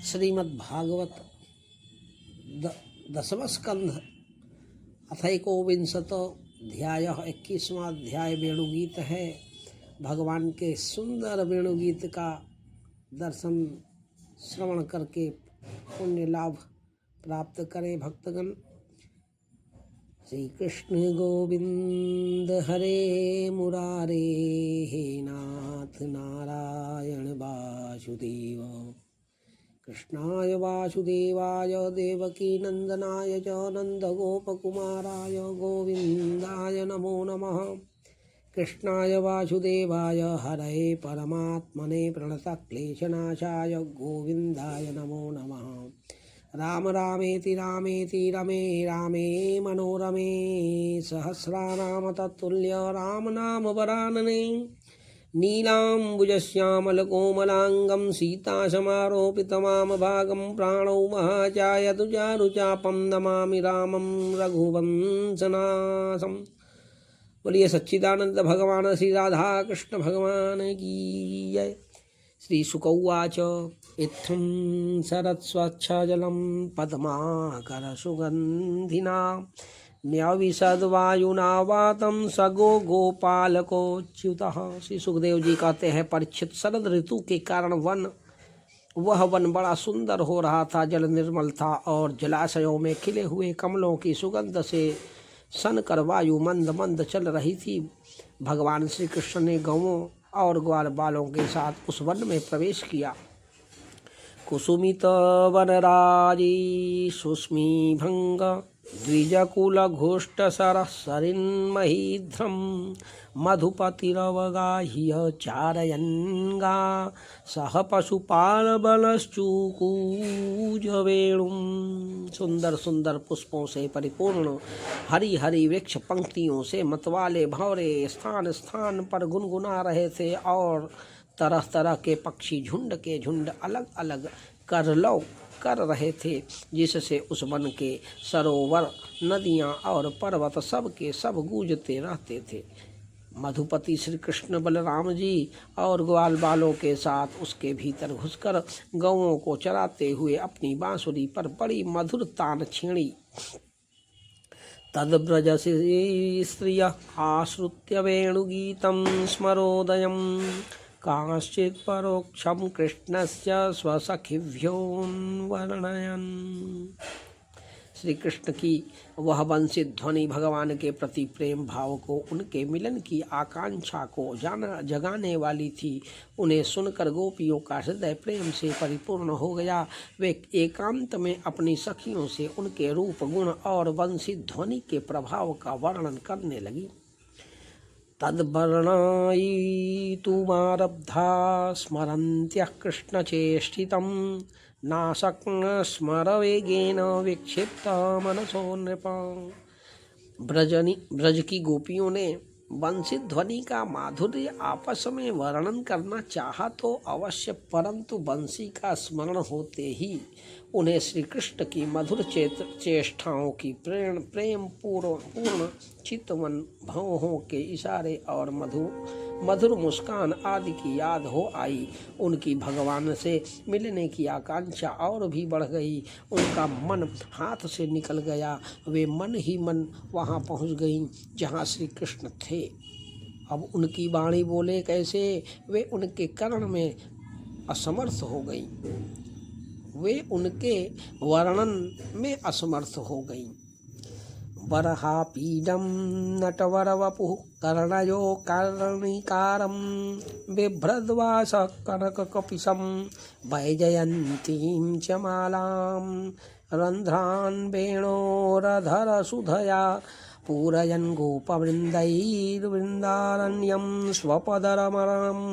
श्रीमद्भागवत दसम स्कंध अथैकोविंशतो अध्याय 21वां अध्याय वेणुगीत है। भगवान के सुंदर वेणुगीत का दर्शन श्रवण करके पुण्य लाभ प्राप्त करें भक्तगण। श्री कृष्ण गोविंद हरे मुरारे, हे नाथ नारायण वासुदेव। कृष्णाय वासुदेवाय देवकी नंदनाय च नंदगोपकुमाराय गोविंदाय नमो नमः। कृष्णाय वासुदेवाय हरये परमात्मने प्रणतक्लेशनाशाय गोविंदाय नमो नमः। राम रामेति रामेति रमे रामे मनोरमे, सहस्रनाम तत्तुल्य राम नाम वरानने। नीलाम्बुजश्यामलकोमलाङ्गं सीतासमारोपितमामभागं प्राणौ महाचायतु चारुचापं नमामि रामं रघुवंशनाथम्। बोलिए सच्चिदानंद भगवान श्री राधा कृष्ण भगवान की जय। श्री शुक उवाच इत्थं शरत्स्वच्छजलं पद्माकर सुगन्धिना, न्यविशद्वायुना वातं सगो गोपालकोच्युतः। श्री सुखदेव जी कहते हैं, परीक्षित, शरद ऋतु के कारण वह वन बड़ा सुंदर हो रहा था। जल निर्मल था और जलाशयों में खिले हुए कमलों की सुगंध से सनकर वायु मंद मंद चल रही थी। भगवान श्री कृष्ण ने गौओं और ग्वाल बालों के साथ उस वन में प्रवेश किया। कुसुमित वनराजी सुस्मी भंग द्विजकुल घोष्ट सरसरिन्महीध्रम, मधुपतिरवगाह्य चारयन्गा सह पशुपाल बलश्चूकूज वेणुम। सुंदर सुंदर पुष्पों से परिपूर्ण हरी हरी वृक्ष पंक्तियों से मतवाले भंवरे स्थान स्थान पर गुनगुना रहे थे और तरह तरह के पक्षी झुंड के झुंड अलग अलग करलौ कर रहे थे, जिससे उस वन के सरोवर, नदियाँ और पर्वत सब के सब गूंजते रहते थे। मधुपति श्री कृष्ण बलराम जी और ग्वाल बालों के साथ उसके भीतर घुसकर गौओं को चराते हुए अपनी बांसुरी पर बड़ी मधुर तान छेड़ी। तद्व्रजसी स्त्रिय आश्रुत्य वेणुगीतं स्मरोदयं, कांश्चित् परोक्षं कृष्णस्य स्वसखिभ्योऽन्वर्णयन्। श्री कृष्ण की वह वंशित ध्वनि भगवान के प्रति प्रेम भाव को, उनके मिलन की आकांक्षा को जगाने वाली थी। उन्हें सुनकर गोपियों का हृदय प्रेम से परिपूर्ण हो गया। वे एकांत में अपनी सखियों से उनके रूप गुण और वंशित ध्वनि के प्रभाव का वर्णन करने लगी। तद्वर्णयितुमारब्धा स्मरन्त्यः कृष्णचेष्टितं, नाशक्न स्मरवेगेन विक्षिप्त मनसो नृप। ब्रज की गोपियों ने वंशित ध्वनि का माधुर्य आपस में वर्णन करना चाहा तो अवश्य, परंतु बंसी का स्मरण होते ही उन्हें श्री कृष्ण की मधुर चेष्टाओं की प्रेम पूर्ण चितवन भौहों के इशारे और मधुर मुस्कान आदि की याद हो आई। उनकी भगवान से मिलने की आकांक्षा और भी बढ़ गई। उनका मन हाथ से निकल गया। वे मन ही मन वहाँ पहुँच गईं जहाँ श्री कृष्ण थे। अब उनकी वाणी बोले कैसे, वे उनके कर्ण में असमर्थ हो गई। वे उनके वर्णन में असमर्थ हो गई। वरहापीडं नटवरवपुः कर्णयो कर्णिकारं, बिभ्रद्वास कनककपिशं वैजयन्तीं च मालां, रन्ध्रान् वेणोरधरसुधया पूरयन् गोपवृन्दैर्वृन्दारण्यं स्वपदरमरम्।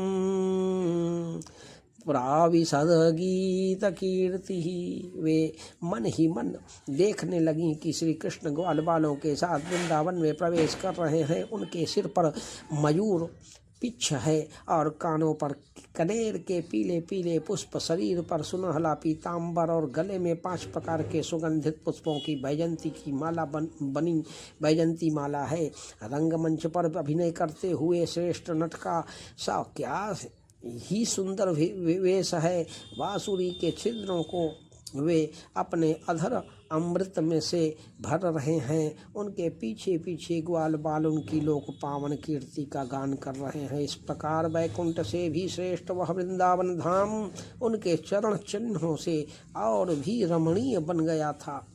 प्राविशद्गीत कीर्ति। वे मन ही मन देखने लगी कि श्री कृष्ण ग्वाल बालों के साथ वृंदावन में प्रवेश कर रहे हैं। उनके सिर पर मयूर पिच्छ है और कानों पर कनेर के पीले पीले पुष्प, शरीर पर सुनहला पीताम्बर और गले में 5 प्रकार के सुगंधित पुष्पों की वैजयंती की माला बनी वैजयंती माला है। रंगमंच पर अभिनय करते हुए श्रेष्ठ नट का सा क्या ही सुंदर वेश है। बांसुरी के छिद्रों को वे अपने अधर अमृत में से भर रहे हैं। उनके पीछे पीछे ग्वाल बाल उनकी लोक पावन कीर्ति का गान कर रहे हैं। इस प्रकार वैकुंठ से भी श्रेष्ठ वह वृंदावन धाम उनके चरण चिन्हों से और भी रमणीय बन गया था।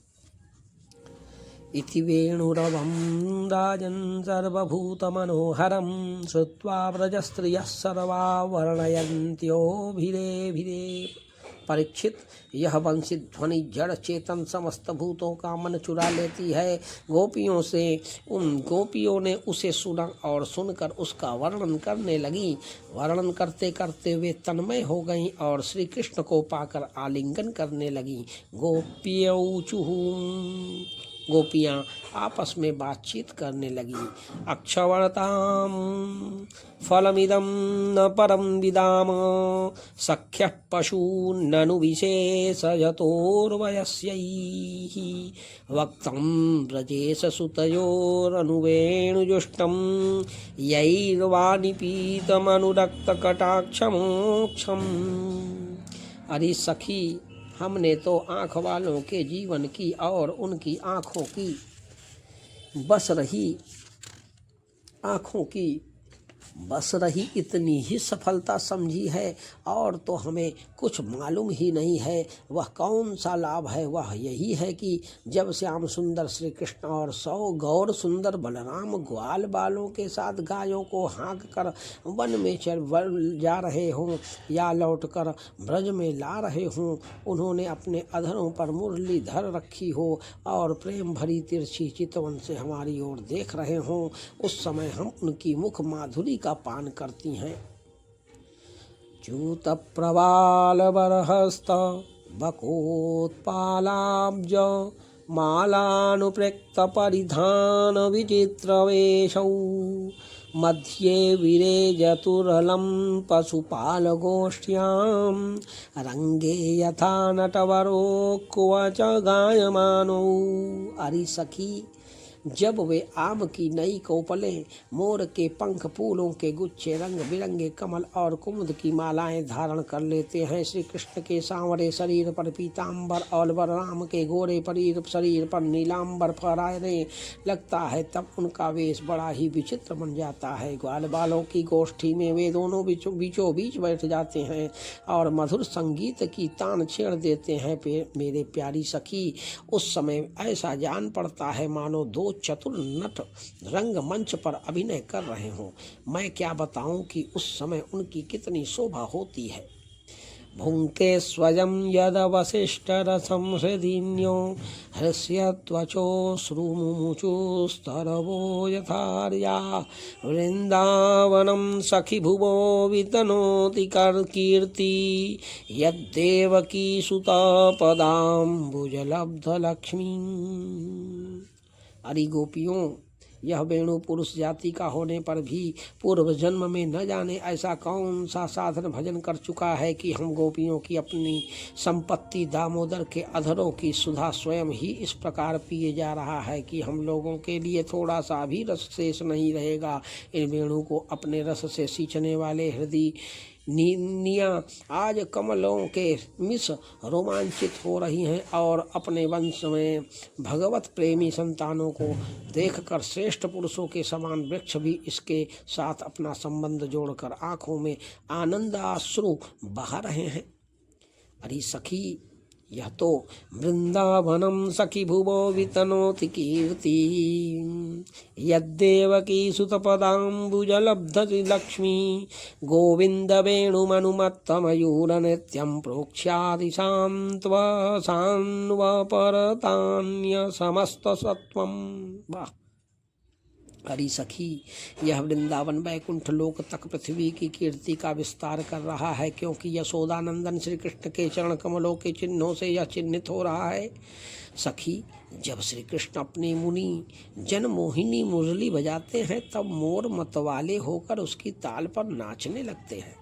इति वेणुरवं राजन् सर्वभूतमनोहरं श्रुत्वा व्रजस्त्रियः सर्वा वर्णयन्त्योभिरेभिरे। परीक्षित, यह वंशी ध्वनि जड़ चेतन समस्त भूतों का मन चुरा लेती है। गोपियों ने उसे सुना और सुनकर उसका वर्णन करने लगी। वर्णन करते करते वे तन्मय हो गईं और श्री कृष्ण को पाकर आलिंगन करने लगीं। गोपियाँ आपस में बातचीत करने लगी। अक्षवर्ताम फलमिदं न परम विदाम सख्यः पशु ननु विशेषयतोर्वयस्यैः वक्तं व्रजेश सुतयोरनुवेणुजुष्टं यैर्वानिपीतमनुरक्तकटाक्षमोक्षम्। अरे सखी, हमने तो आँख वालों के जीवन की और उनकी आँखों की बस रही इतनी ही सफलता समझी है, और तो हमें कुछ मालूम ही नहीं है वह कौन सा लाभ है। वह यही है कि जब श्याम सुंदर श्री कृष्ण और 100 गौर सुंदर बलराम ग्वाल बालों के साथ गायों को हाँक कर वन में जा रहे हों या लौटकर ब्रज में ला रहे हों, उन्होंने अपने अधरों पर मुरली धर रखी हो और प्रेम भरी तिरछी चितवन से हमारी ओर देख रहे हों, उस समय हम उनकी मुख माधुरी का पान करती हैं। च्यूत प्रवाल बरहस्त बकोत्पालाब्ज मालानुप्रेक्त परिधान विचित्र वेशौ मध्ये विरेजतुरलं पशुपाल गोष्ठ्यां रंगे यथा नटवरो कुवच गायमानो। अरे सखी, जब वे आम की नई कोपलें, मोर के पंख, फूलों के गुच्छे, रंग बिरंगे कमल और कुमुद की मालाएं धारण कर लेते हैं, श्री कृष्ण के सांवरे शरीर पर पीताम्बर और बलराम के गोरे शरीर पर नीलांबर फहराने लगता है, तब उनका वेश बड़ा ही विचित्र बन जाता है। ग्वाल बालों की गोष्ठी में वे दोनों बीचों बीच बैठ जाते हैं और मधुर संगीत की तान छेड़ देते हैं। मेरे प्यारी सखी, उस समय ऐसा जान पड़ता है मानो 2 चतुर नट रंगमंच पर अभिनय कर रहे हों। मैं क्या बताऊं कि उस समय उनकी कितनी शोभा होती है। भुंके स्वयं यद वसिष्ठ रसं हृदिन्यो हृष्य त्वचो श्रुमुमुचुस्तरवो यथार्या वृंदावनं सखी भुवो वितनोति कीर्ति यद्देवकी सुता पदाम्बुजलब्ध लक्ष्मी। अरे गोपियों, यह वेणु पुरुष जाति का होने पर भी पूर्व जन्म में न जाने ऐसा कौन सा साधन भजन कर चुका है कि हम गोपियों की अपनी संपत्ति दामोदर के अधरों की सुधा स्वयं ही इस प्रकार पिए जा रहा है कि हम लोगों के लिए थोड़ा सा भी रस शेष नहीं रहेगा। इन वेणु को अपने रस से सींचने वाले हृदय नीनियाँ आज कमलों के मिस रोमांचित हो रही हैं और अपने वंश में भगवत प्रेमी संतानों को देखकर श्रेष्ठ पुरुषों के समान वृक्ष भी इसके साथ अपना संबंध जोड़कर आँखों में आनंदाश्रु बहा रहे हैं। अरे सखी, यह तो वृंदावनम सखी भुवो वितनोति कीर्ति यद्देवकी सुतपदाम्बुजलब्धति लक्ष्मी गोविंद वेणुमनुमत्तमयूर नित्यं प्रोक्ष्यादि सान्वपरतान्य समस्त सत्वम। वाह! हरी सखी, यह वृंदावन वैकुंठ लोक तक पृथ्वी की कीर्ति का विस्तार कर रहा है, क्योंकि यशोदानंदन श्री कृष्ण के चरण कमलों के चिन्हों से यह चिन्हित हो रहा है। सखी, जब श्री कृष्ण अपनी मुनि जन मोहिनी मुरली बजाते हैं, तब मोर मतवाले होकर उसकी ताल पर नाचने लगते हैं।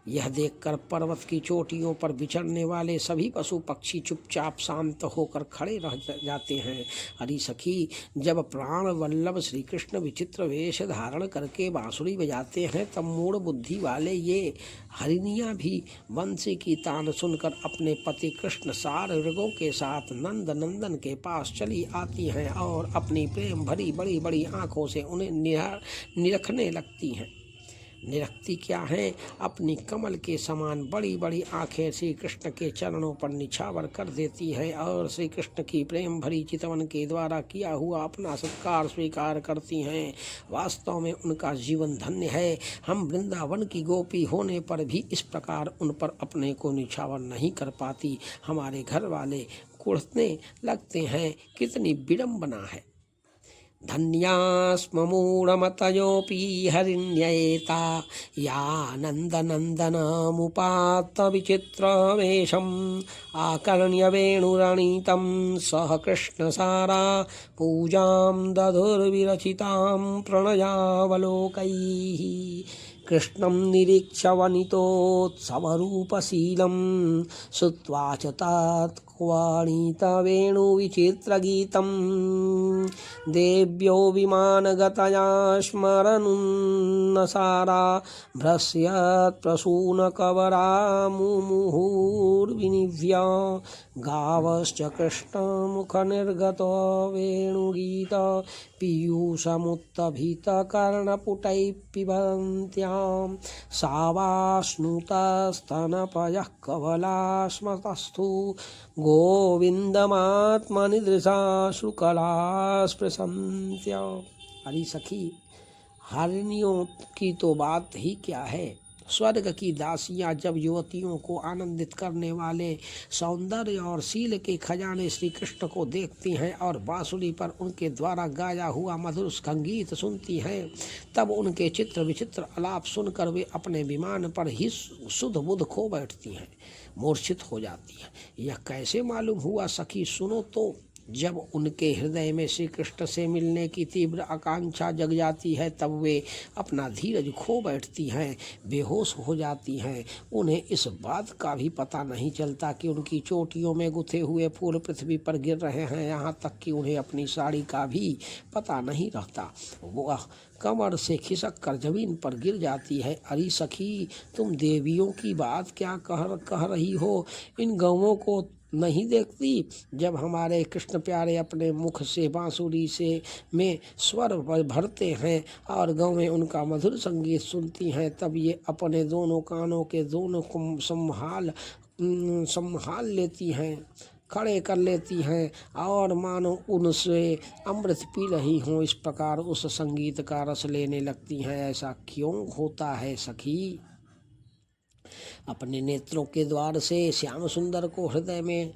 यह देखकर पर्वत की चोटियों पर विचरने वाले सभी पशु पक्षी चुपचाप शांत होकर खड़े रह जाते हैं। हरि सखी, जब प्राण वल्लभ श्री कृष्ण विचित्र वेश धारण करके बांसुरी बजाते हैं तब मूढ़ बुद्धि वाले ये हरिणियाँ भी बंसी की तान सुनकर अपने पति कृष्ण सारगों के साथ नंद नंदन के पास चली आती हैं और अपनी प्रेम भरी बड़ी बड़ी आँखों से उन्हें निरखने लगती हैं। निरखती क्या है, अपनी कमल के समान बड़ी बड़ी आंखें श्री कृष्ण के चरणों पर निछावर कर देती है और श्री कृष्ण की प्रेम भरी चितवन के द्वारा किया हुआ अपना सत्कार स्वीकार करती हैं। वास्तव में उनका जीवन धन्य है। हम वृंदावन की गोपी होने पर भी इस प्रकार उन पर अपने को निछावर नहीं कर पाती। हमारे घर वाले कुढ़ने लगते हैं, कितनी विडम्बना है। धन्यास्म मूढमतयोऽपि हरिण्येता यानन्दनन्दनमुपात्तविचित्रवेषम् आकर्ण्य वेणुरणीतं सह कृष्णसारा पूजां दधुर्विरचितां प्रणयावलोकैः। कृष्णं निरीक्ष्य वनितोत्सवरूपशीलं श्रुत्वा च तत्क्वाणीतवेणुविचित्रगीतं देव्यो विमानगतया स्मरन्नसारा भ्रस्यत्प्रसूनकवरा मुमुहुर्विनिव्य गावश्च कृष्णमुखनिर्गतो वेणुगीत पीयूषमुत्तभितकर्णपुटैः पिबन्त्यां सावाश्नुतस्तनपयः कवलास्मतस्थु गोविन्दमात्मनिदृशा शुकला स्पृशन्त्य। हरि सखी, हरिणियों की तो बात ही क्या है। स्वर्ग की दासियां जब युवतियों को आनंदित करने वाले सौंदर्य और शील के खजाने श्री कृष्ण को देखती हैं और बांसुरी पर उनके द्वारा गाया हुआ मधुर संगीत सुनती हैं, तब उनके चित्र विचित्र आलाप सुनकर वे अपने विमान पर ही सुध बुध खो बैठती हैं, मूर्छित हो जाती हैं। यह कैसे मालूम हुआ सखी, सुनो तो। जब उनके हृदय में श्री कृष्ण से मिलने की तीव्र आकांक्षा जग जाती है तब वे अपना धीरज खो बैठती हैं, बेहोश हो जाती हैं। उन्हें इस बात का भी पता नहीं चलता कि उनकी चोटियों में गुथे हुए फूल पृथ्वी पर गिर रहे हैं, यहाँ तक कि उन्हें अपनी साड़ी का भी पता नहीं रहता। वह कमर से खिसक कर जमीन पर गिर जाती है। अरे सखी, तुम देवियों की बात क्या कह रही हो? इन गौओं को नहीं देखती? जब हमारे कृष्ण प्यारे अपने मुख से बांसुरी से में स्वर भरते हैं और गौएं उनका मधुर संगीत सुनती हैं, तब ये अपने दोनों कानों के दोनों को संभाल लेती हैं, खड़े कर लेती हैं और मानो उनसे अमृत पी रही हों, इस प्रकार उस संगीत का रस लेने लगती हैं। ऐसा क्यों होता है सखी? अपने नेत्रों के द्वार से श्याम सुंदर को हृदय में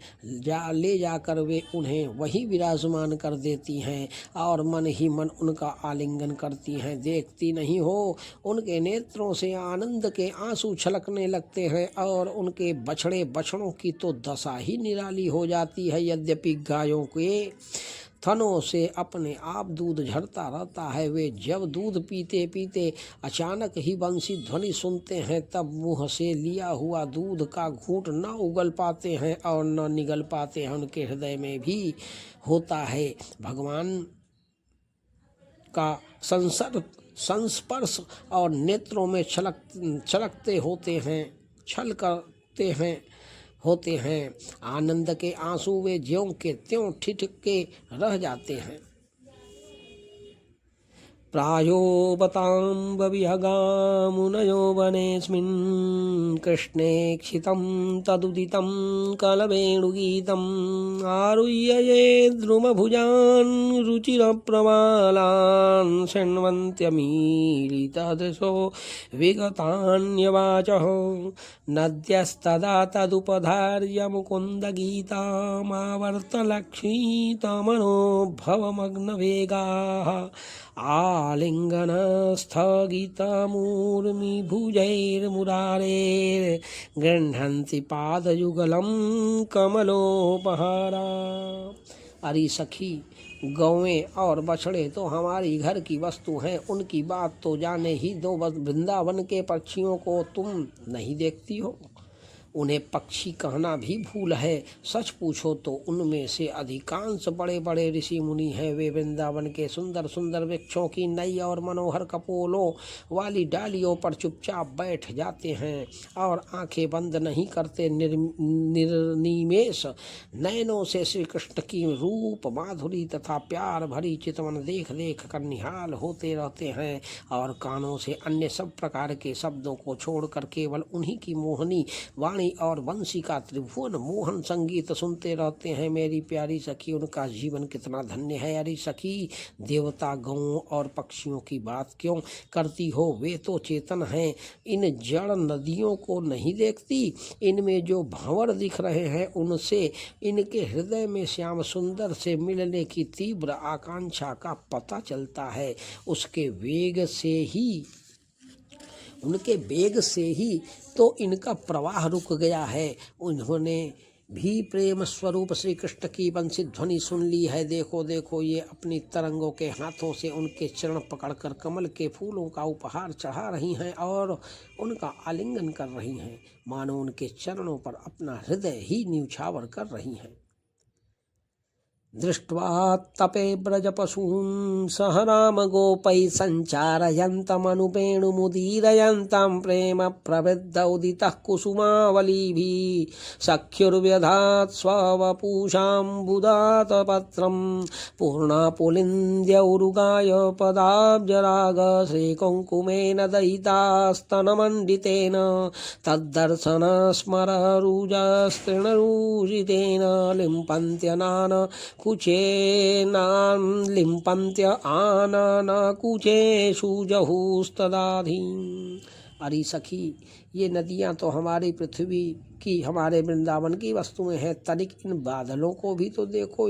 ले जाकर वे उन्हें वही विराजमान कर देती हैं और मन ही मन उनका आलिंगन करती हैं। देखती नहीं हो, उनके नेत्रों से आनंद के आंसू छलकने लगते हैं और उनके बछड़े बछड़ों की तो दशा ही निराली हो जाती है। यद्यपि गायों के थनों से अपने आप दूध झरता रहता है, वे जब दूध पीते पीते अचानक ही बंसी ध्वनि सुनते हैं तब मुंह से लिया हुआ दूध का घूंट न उगल पाते हैं और न निगल पाते हैं। उनके हृदय में भी होता है भगवान का संस्पर्श और नेत्रों में छलकते होते हैं आनंद के आंसू। वे ज्यों के त्यों ठिठके रह जाते हैं। प्रायो बतां विहगामुनयो वनेऽस्मिन् कृष्णे क्षितं तदुदितं कलवेणुगीतम् आरुह्य ये द्रुमभुजान् रुचिरप्रवालान् शृण्वन्त्यमीलितदृशो विगतान्यवाचः नद्यस्तदा तदुपधार्य मुकुन्दगीतामावर्तलक्षितमनो भवमग्नवेगाः आलिङ्गनस्थगितमूर्मिभुजैर्मुरारेर्गृह्णन्ति पादयुगलं कमलोपहारा। अरे सखी, गौवें और बछड़े तो हमारी घर की वस्तु हैं, उनकी बात तो जाने ही दो। बस वृंदावन के पक्षियों को तुम नहीं देखती हो? उन्हें पक्षी कहना भी भूल है। सच पूछो तो उनमें से अधिकांश बड़े बड़े ऋषि मुनि हैं। वे वृंदावन के सुंदर सुंदर वृक्षों की नई और मनोहर कपोलों वाली डालियों पर चुपचाप बैठ जाते हैं और आंखें बंद नहीं करते। निर्निमेष नयनों से श्री कृष्ण की रूप माधुरी तथा प्यार भरी चितवन देख देख कर निहाल होते रहते हैं और कानों से अन्य सब प्रकार के शब्दों को छोड़कर केवल उन्हीं की मोहनी वाणी और वंशी का त्रिभुवन मोहन संगीत सुनते रहते हैं। मेरी प्यारी सखी, उनका जीवन कितना धन्य है। अरे सखी, देवता गौओं और पक्षियों की बात क्यों करती हो? वे तो चेतन हैं। इन जड़ नदियों को नहीं देखती? इनमें जो भंवर दिख रहे हैं उनसे इनके हृदय में श्याम सुंदर से मिलने की तीव्र आकांक्षा का पता चलता है। उनके वेग से ही तो इनका प्रवाह रुक गया है। उन्होंने भी प्रेम स्वरूप श्री कृष्ण की बंसी ध्वनि सुन ली है। देखो देखो, ये अपनी तरंगों के हाथों से उनके चरण पकड़कर कमल के फूलों का उपहार चढ़ा रही हैं और उनका आलिंगन कर रही हैं, मानो उनके चरणों पर अपना हृदय ही न्यौछावर कर रही हैं। दृष्ट्वा तपे ब्रजपशून् सह राम गोपै सञ्चारयन्तमनुपेणुमुदीरयन्तं प्रेम प्रवृद्धोदितः कुसुमावलीभिः सख्युर्व्यधात् स्ववपुषाम्बुदातपत्रं पूर्णापुलिन्द्यौरुगाय पदाब्जराग श्रीकुङ्कुमेन दयितास्तनमण्डितेन तद्दर्शन स्मररुजस्तृणरूजितेन लिम्पन्त्यनान कुचेनां लिम्पन्त्य आननकुचेषु जहुस्तदाधीम्। अरे सखी, ये नदियाँ तो हमारी पृथ्वी की, हमारे वृंदावन की वस्तुएं हैं। तनिक इन बादलों को भी तो देखो।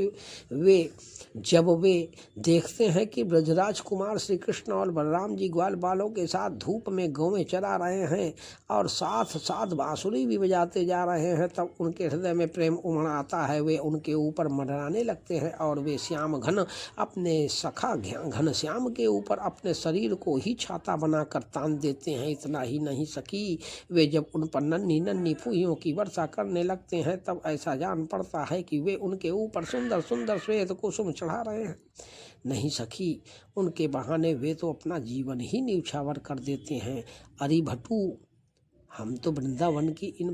जब वे देखते हैं कि ब्रजराज कुमार श्री कृष्ण और बलराम जी ग्वाल बालों के साथ धूप में गौवें चरा रहे हैं और साथ साथ बांसुरी भी बजाते जा रहे हैं, तब उनके हृदय में प्रेम उमड़ आता है। वे उनके ऊपर मंडराने लगते हैं और वे श्याम घन अपने सखा घन श्याम के ऊपर अपने शरीर को ही छाता बनाकर तान देते हैं। इतना ही नहीं सकी, वे जब उन पर नन्ही नन्ही फूहियों की वर्षा करने लगते हैं तब ऐसा जान पड़ता है कि वे उनके ऊपर सुंदर सुंदर श्वेत कुसुम चढ़ा रहे हैं। नहीं सखी, उनके बहाने वे तो अपना जीवन ही न्यौछावर कर देते हैं। अरे भटू, हम तो वृंदावन की इन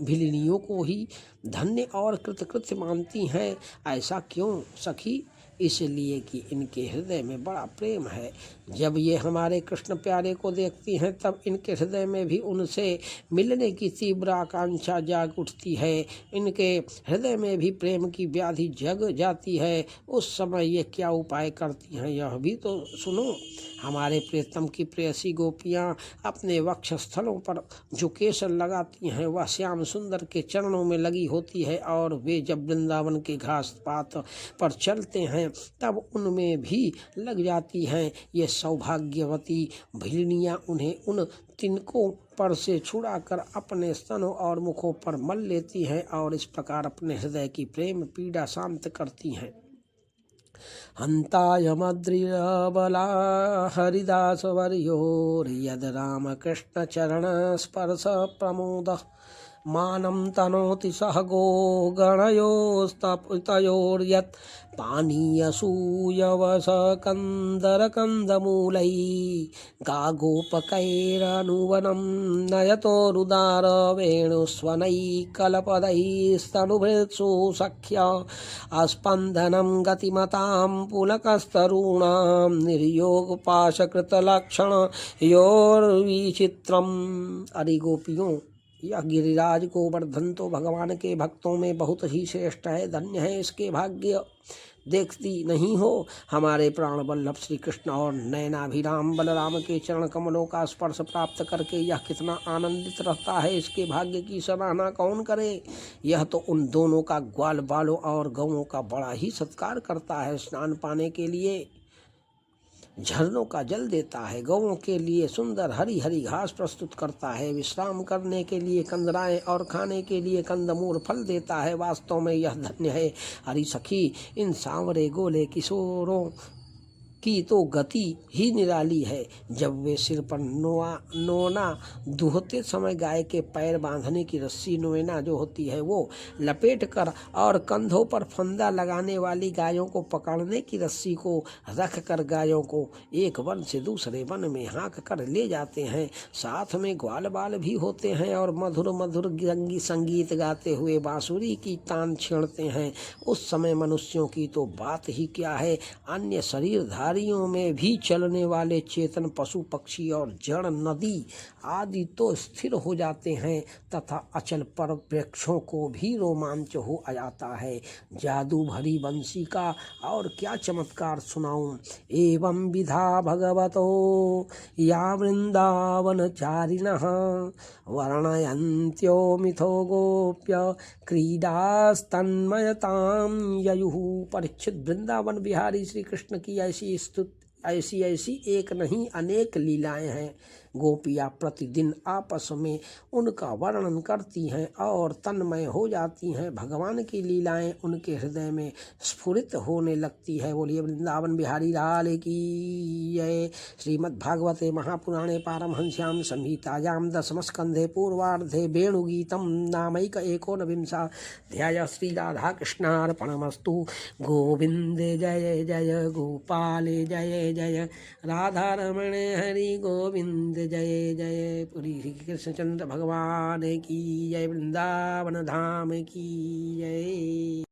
भिलिनियों को ही धन्य और कृतकृत्य मानती हैं। ऐसा क्यों सखी? इसलिए कि इनके हृदय में बड़ा प्रेम है। जब ये हमारे कृष्ण प्यारे को देखती हैं तब इनके हृदय में भी उनसे मिलने की तीव्र आकांक्षा जाग उठती है। इनके हृदय में भी प्रेम की व्याधि जग जाती है। उस समय ये क्या उपाय करती हैं, यह भी तो सुनो। हमारे प्रियतम की प्रेयसी गोपियाँ अपने वक्षस्थलों पर जो केसर लगाती हैं वह श्याम सुंदर के चरणों में लगी होती है और वे जब वृंदावन के घास पात पर चलते हैं तब उनमें भी लग जाती हैं। ये सौभाग्यवती भिलनियाँ उन्हें उन तिनकों पर से छुड़ाकर अपने स्तनों और मुखों पर मल लेती हैं और इस प्रकार अपने हृदय की प्रेम पीड़ा शांत करती हैं। हन्तायमद्रिबला हरिदासवर्योर्यद् रामकृष्णचरणस्पर्श प्रमोदः मानं तनोति सह गोगणयोस्तयोर्यत् पानीयसूयवसकन्दरकन्दमूलै गागोपकैरनुवनं नयतोरुदार वेणुस्वनैकलपदैस्तनुभृत्सु सख्य अस्पन्दनं गतिमतां पुलकस्तरूणां निर्योगपाशकृतलक्षणयोर्विचित्रम्। अरे गोपियों, यह गिरिराज गोवर्धन तो भगवान के भक्तों में बहुत ही श्रेष्ठ है। धन्य है इसके भाग्य। देखती नहीं हो, हमारे प्राण वल्लभ श्री कृष्ण और नयनाभिराम बलराम के चरण कमलों का स्पर्श प्राप्त करके यह कितना आनंदित रहता है। इसके भाग्य की सराहना कौन करे। यह तो उन दोनों का ग्वाल बालों और गौओं का बड़ा ही सत्कार करता है स्नान पाने के लिए। झरनों का जल देता है, गौओं के लिए सुंदर हरी हरी घास प्रस्तुत करता है, विश्राम करने के लिए कंदराएं और खाने के लिए कंदमूल फल देता है। वास्तव में यह धन्य है हरी सखी, इन सांवरे गोले किशोरों की तो गति ही निराली है। जब वे सिर पर नोना दुहते समय गाय के पैर बांधने की रस्सी नोएना जो होती है वो लपेट कर और कंधों पर फंदा लगाने वाली गायों को पकड़ने की रस्सी को रख कर गायों को एक वन से दूसरे वन में हाँक कर ले जाते हैं। साथ में ग्वाल बाल भी होते हैं और मधुर मधुर संगीत गाते हुए बांसुरी की तान छेड़ते हैं। उस समय मनुष्यों की तो बात ही क्या है, अन्य शरीर धारियों में भी चलने वाले चेतन पशु पक्षी और जड़ नदी आदि तो स्थिर हो जाते हैं तथा अचल पर वृक्षों को भी रोमांच हो जाता है। जादू भरी बंसी का और क्या चमत्कार सुनाऊं। एवं विधा भगवतो या वृंदावन चारिणः वर्णयन्त्यो मिथो गोप्य क्रीडास्तन्मयतां ययुः। परीक्षित, वृंदावन बिहारी श्री कृष्ण की ऐसी एक नहीं अनेक लीलाएं हैं। गोपियाँ प्रतिदिन आपस में उनका वर्णन करती हैं और तन्मय हो जाती हैं। भगवान की लीलाएं उनके हृदय में स्फुरित होने लगती है। बोलिए वृंदावन बिहारी लाल की जय। श्रीमद्भागवते महापुराणे पारमहंस्यां संहितायां दशमस्कन्धे पूर्वार्धे वेणुगीतं नामैक एकोनविंशाध्यायः। श्रीराधाकृष्णार्पणमस्तु। गोविन्दे जय जय, गोपाले जय जय, राधारमण हरि गोविंद जय जय। पुरी श्री कृष्णचंद्र भगवान की जय, वृंदावन धाम की जय।